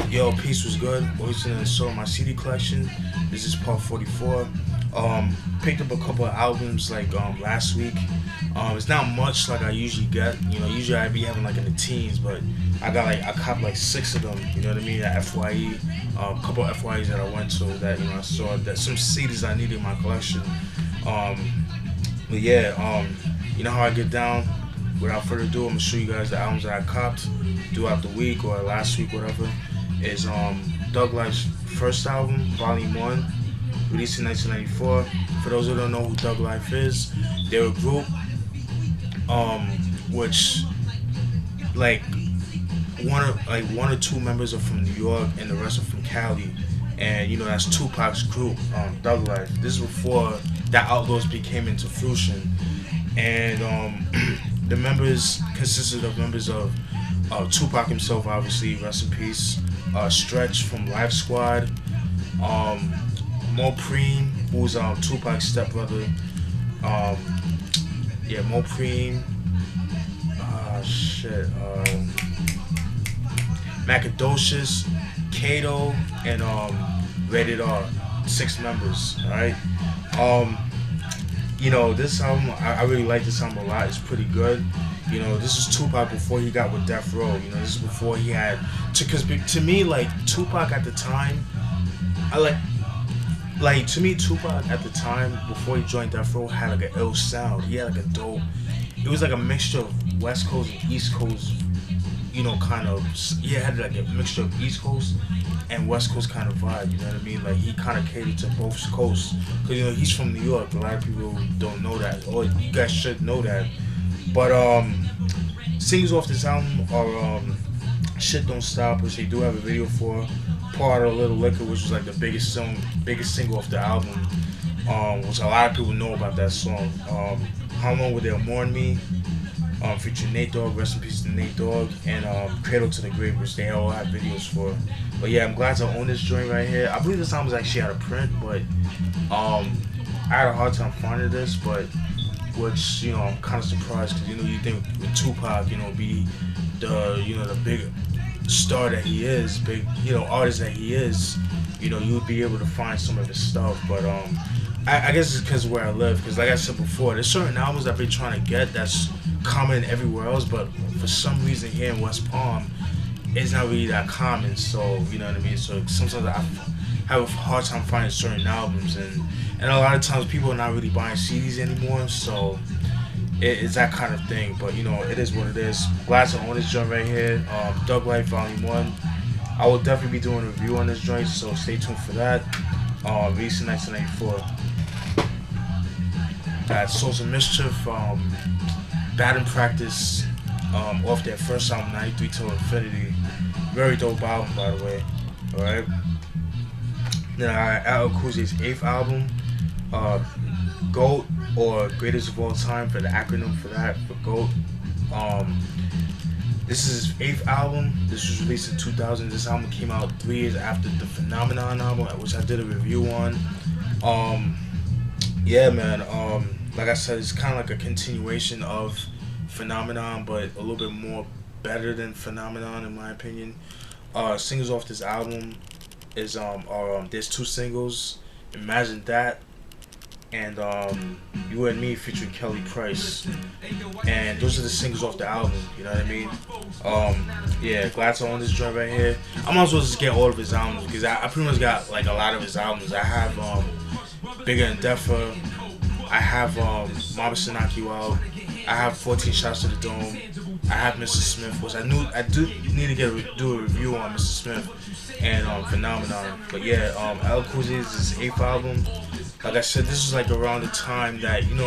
Yo, peace was good. Listening to so my CD collection. This is part 44. Picked up a couple of albums like last week. It's not much like I usually get. Usually I be having like in the teens, but I copped like six of them. You know what I mean? At FYE, a couple of FYEs that I went to that I saw that some CDs I needed in my collection. But yeah, you know how I get down. Without further ado, I'm gonna show you guys the albums that I copped throughout the week or last week, whatever. Is Doug Life's first album, Volume 1, released in 1994. For those who don't know who Doug Life is, they're a group which like one or two members are from New York and the rest are from Cali. And that's Tupac's group, Doug Life. This is before that Outlaws became into fruition. And the members consisted of members of Tupac himself, obviously, rest in peace. Stretch from Life Squad, Mo Preem, who's Tupac's stepbrother. Mo Preem. Macadocious, Kato, and Rated R. 6 members. All right. This album, I really like this album a lot. It's pretty good. This is Tupac before he got with Death Row. This is before he had because to me, like Tupac at the time, to me Tupac at the time before he joined Death Row had like an ill sound. He had like a dope. It was like a mixture of West Coast and East Coast. He had like a mixture of East Coast and West Coast kind of vibe. You know what I mean? Like he kind of catered to both coasts because he's from New York. A lot of people don't know that, or you guys should know that. But singles off this album are "Shit Don't Stop," which they do have a video for. "Pour Out a Little Liquor," which was like the biggest single off the album, which a lot of people know about that song. "How Long Will They Mourn Me," featuring Nate Dogg, rest in peace to Nate Dogg, and "Cradle to the Grave," which they all have videos for. But yeah, I'm glad to own this joint right here. I believe this album was actually out of print, but I had a hard time finding this, but which I'm kind of surprised because you think with Tupac, be the big star that he is, big artist that he is, you would be able to find some of his stuff. But I guess it's because of where I live. Because like I said before, there's certain albums I've been trying to get that's common everywhere else, but for some reason here in West Palm, it's not really that common. So you know what I mean. So sometimes I have a hard time finding certain albums, and a lot of times people are not really buying CDs anymore. So it's that kind of thing. But it is what it is. Glad to own this joint right here. Doug Life Volume 1. I will definitely be doing a review on this joint, so stay tuned for that. Released in 1994. Souls of Mischief, Bad in Practice, off their first album, 93 Till Infinity. Very dope album, by the way. Alright. Then I got Akuze's 8th album, G.O.A.T, or Greatest of All Time, for the acronym for that, for G.O.A.T. This is his 8th album. This was released in 2000. This album came out 3 years after the Phenomenon album, which I did a review on. Yeah, man. Like I said, it's kind of like a continuation of Phenomenon, but a little bit more better than Phenomenon, in my opinion. Singles off this album is there's 2 singles, Imagine That, and You and Me featuring Kelly Price, and those are the singles off the album. You know what I mean? Yeah, glad to own this joint right here. I might as well just get all of his albums because I pretty much got like a lot of his albums. I have Bigger and Deffer. I have Mama Should Knock You Out. I have 14 Shots to the Dome. I have Mr. Smith, which I do need to do a review on Mr. Smith and Phenomenon. But yeah, El Cooley's his 8th album. Like I said, this was like around the time that him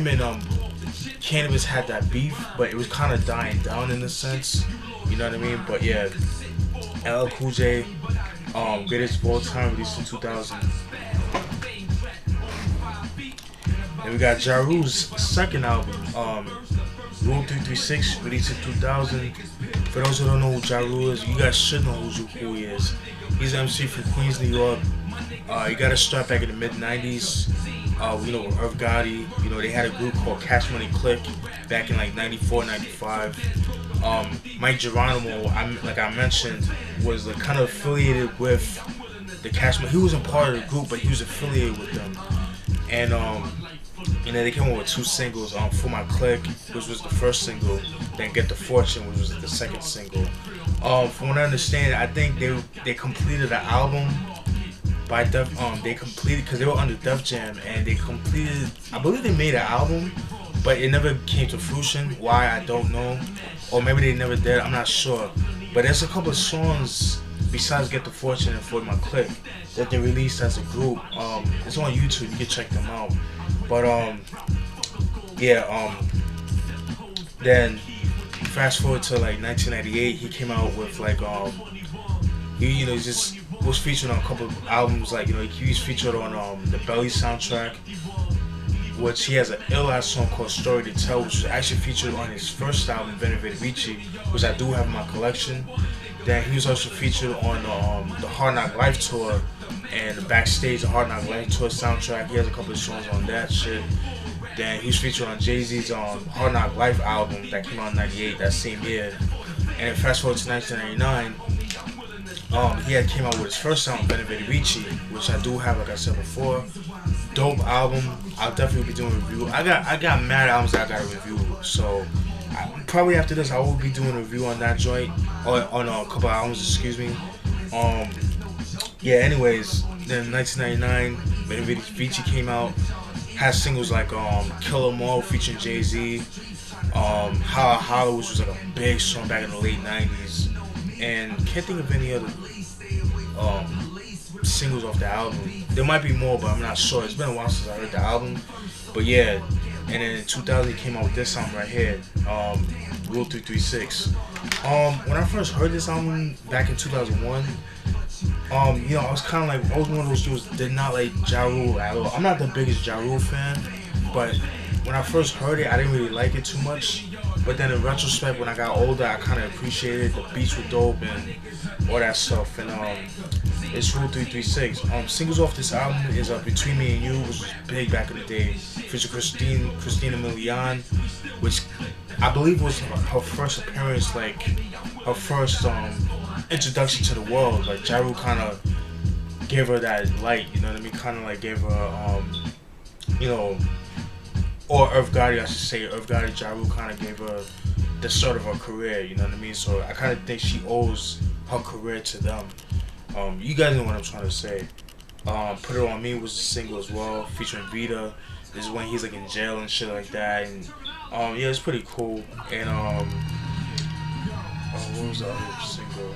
and Cannabis had that beef, but it was kind of dying down in a sense. You know what I mean? But yeah, LL Cool J, Greatest of All Time, released in 2000. Then we got Ja Rule's 2nd album, Rule 336, released in 2000. For those who don't know who Ja Rule is, you guys should know who he is. He's an MC from Queens, New York. He got a start back in the mid-90s. With Irv Gotti. They had a group called Cash Money Click back in like 94, 95. Mike Geronimo, like I mentioned, was like kind of affiliated with the Cashman. He wasn't part of the group, but he was affiliated with them. And they came up with 2 singles. For My Click, which was the first single, then Get the Fortune, which was the second single. From what I understand, I think they completed the album by they completed because they were under Def Jam, and they completed. I believe they made an album, but it never came to fruition. Why, I don't know, or maybe they never did. I'm not sure. But there's a couple of songs besides Get the Fortune and For My Click that they released as a group. It's on YouTube. You can check them out. But then fast forward to like 1998, he came out with like he just was featured on a couple of albums. Like he was featured on the Belly soundtrack, which he has an ill-ass song called Story to Tell, which was actually featured on his first album, Veni Vidi Vici, which I do have in my collection. Then he was also featured on the Hard Knock Life tour and the backstage the Hard Knock Life tour soundtrack. He has a couple of songs on that shit. Then he was featured on Jay-Z's Hard Knock Life album that came out in '98, that same year. And then fast forward to 1999, he had came out with his first album, Veni Vidi Vici, which I do have, like I said before. Dope album. I'll definitely be doing a review. I got mad albums that I gotta review, so probably after this I will be doing a review on that joint, or on a couple albums, excuse me. Anyways, then 1999, Veni Vidi Vici came out. Had singles like Kill 'Em All featuring Jay-Z, Holla Holla, which was like a big song back in the late 90s, and can't think of any other singles off the album. There might be more, but I'm not sure. It's been a while since I heard the album, but yeah. And then in 2000 he came out with this album right here, Rule 336. When I first heard this album back in 2001, I was kind of like, I was one of those dudes that did not like Ja Rule at all. I'm not the biggest Ja Rule fan, but when I first heard it, I didn't really like it too much. But then in retrospect, when I got older, I kind of appreciated the beats were dope and all that stuff. And it's Rule 336. Singles off this album is Between Me and You, which was big back in the day. Featured Christina Milian, which I believe was her first appearance, like her first introduction to the world. Like Ja Rule kind of gave her that light, you know what I mean? Kind of like gave her, or Irv Gotti, I should say. Irv Gotti, Ja Rule kind of gave her the start of her career, you know what I mean? So I kind of think she owes her career to them. You guys know what I'm trying to say. Put It On Me was a single as well, featuring Vita. This is when he's like in jail and shit like that, and it's pretty cool. And what was the other single?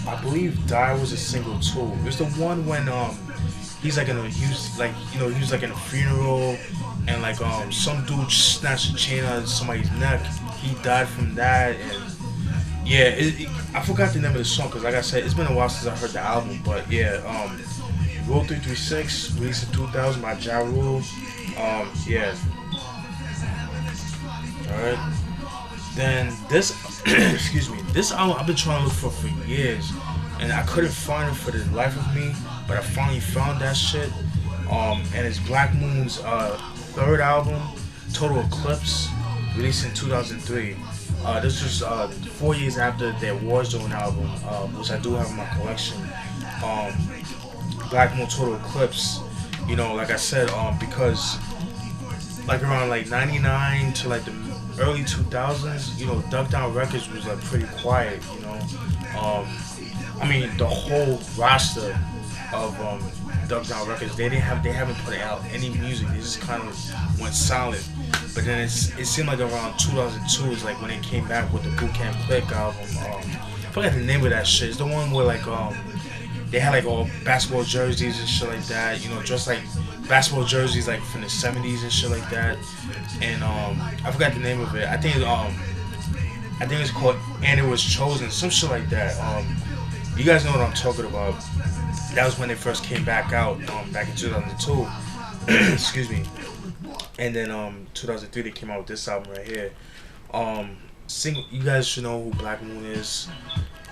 I believe Die was a single too. It was the one when he was like in a funeral, and like some dude snatched a chain out of somebody's neck. He died from that, and I forgot the name of the song because like I said, it's been a while since I heard the album. But yeah, Rule 336, released in 2000 by Ja Rule. Alright. Then this, excuse me, this album I've been trying to look for years, and I couldn't find it for the life of me, but I finally found that shit. And it's Black Moon's third album, Total Eclipse, released in 2003. This was 4 years after their Warzone album, which I do have in my collection. Black Moon Total Eclipse, like I said, because like around like 99 to like the early 2000s, Duck Down Records was like pretty quiet, I mean the whole roster of Duck Down Records, they haven't put out any music. They just kind of went silent. But then it seemed like around 2002 is like when they came back with the Boot Camp Click album. I forgot the name of that shit. It's the one where like they had like all basketball jerseys and shit like that, dressed like basketball jerseys like from the 70s and shit like that. And I forgot the name of it. I think it's called And It Was Chosen, some shit like that. You guys know what I'm talking about. That was when they first came back out, back in 2002. Excuse me. And then 2003 they came out with this album right here. You guys should know who Black Moon is.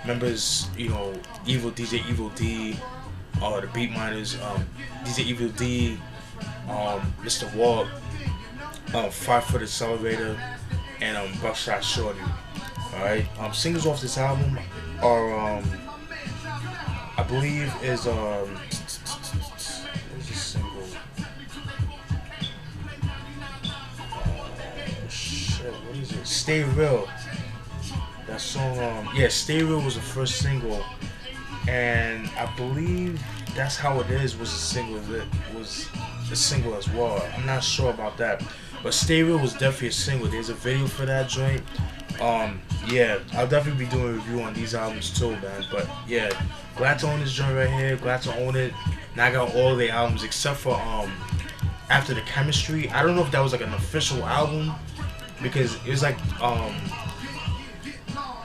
Members, DJ Evil D, the Beat Miners, DJ Evil D, Mr. Walt, 5 Foot Accelerator, and Buckshot Shorty. Alright. Singles off this album are I believe is what's the single? Shit, what is it? Stay Real. That song, yeah, Stay Real was the first single, and I believe That's How It Is was a single that was a single as well. I'm not sure about that, but Stay Real was definitely a single. There's a video for that joint. Yeah, I'll definitely be doing a review on these albums too, man. But yeah, glad to own this joint right here. Glad to own it. Now I got all the albums except for After the Chemistry. I don't know if that was like an official album because it was like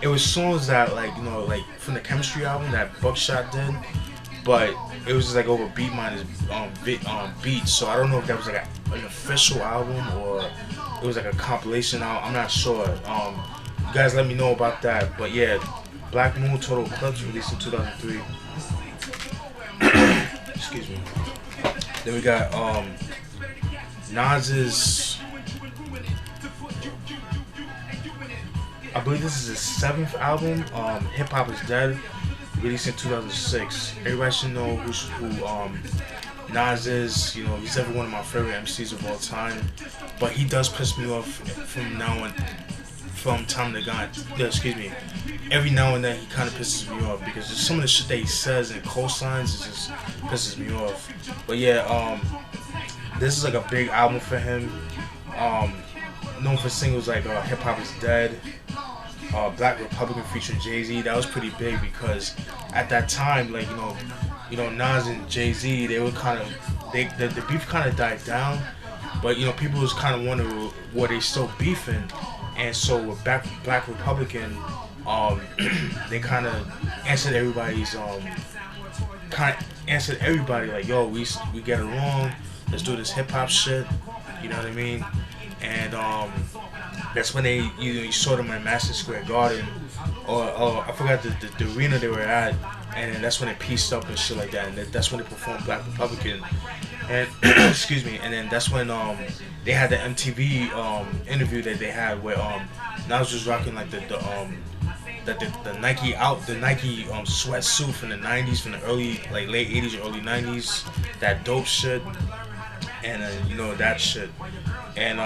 it was songs that like like from the Chemistry album that Buckshot did, but it was just like over beat minus beats. So I don't know if that was like an official album or it was like a compilation album. I'm not sure. You guys let me know about that. But yeah, Black Moon Total Eclipse released in 2003. Excuse me. Then we got Nas's, I believe this is his 7th album, Hip Hop Is Dead, released in 2006. Everybody should know who Nas is. He's definitely one of my favorite MCs of all time. But he does piss me off from time to time. Yeah, excuse me. Every now and then he kind of pisses me off because just some of the shit that he says and cosigns it just pisses me off. But yeah, this is like a big album for him. Known for singles like Hip Hop Is Dead, Black Republican featuring Jay-Z. That was pretty big because at that time, like Nas and Jay-Z, they were kind of the beef kind of died down, but people was kind of wondering were they still beefing, and so with Black Republican, they kind of answered everybody's like, yo, we get along, let's do this hip hop shit, you know what I mean? And that's when you saw them at Madison Square Garden, or I forgot the arena they were at, and then that's when they pieced up and shit like that, and that's when they performed Black Republican, and excuse me, and then that's when they had the MTV interview that they had where Nas was rocking like the Nike sweatsuit from the 90s, from the early late 80s or early 90s, that dope shit, and that shit. And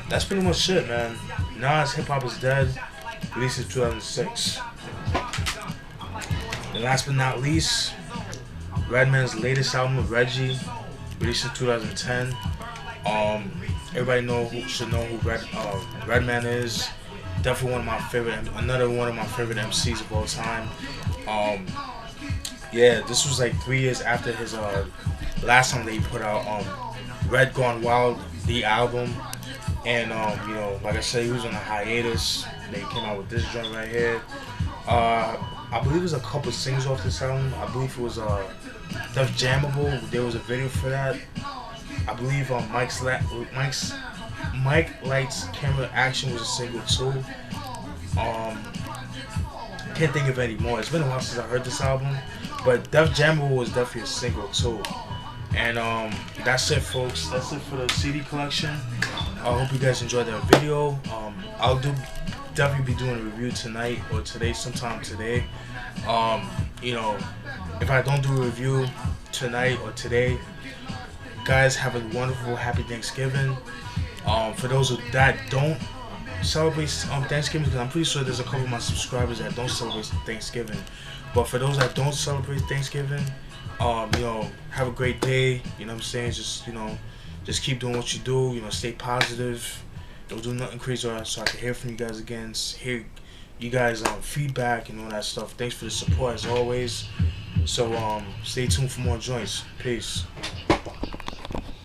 that's pretty much shit, man. Nas Hip Hop Is Dead, released in 2006. And last but not least, Redman's latest album, Reggie, released in 2010. Everybody should know who Redman is. Definitely another one of my favorite MCs of all time. Yeah, this was like 3 years after his last time that he put out Red Gone Wild, the album, and like I said, he was on a hiatus. They came out with this joint right here. I believe there's a couple singles off this album. I believe it was Def Jammable. There was a video for that. I believe Mike Lights Camera Action was a single too. Can't think of any more. It's been a while since I heard this album, but Def Jammable was definitely a single too. And that's it, folks. That's it for the CD collection. I hope you guys enjoyed that video. I'll definitely be doing a review tonight or today, sometime today. If I don't do a review tonight or today, guys, have a wonderful, happy Thanksgiving. For those that don't celebrate Thanksgiving, because I'm pretty sure there's a couple of my subscribers that don't celebrate Thanksgiving. But for those that don't celebrate Thanksgiving, have a great day. You know what I'm saying? Just keep doing what you do. Stay positive. Don't do nothing crazy, so I can hear from you guys again. Hear you guys feedback and all that stuff. Thanks for the support as always. So stay tuned for more joints. Peace.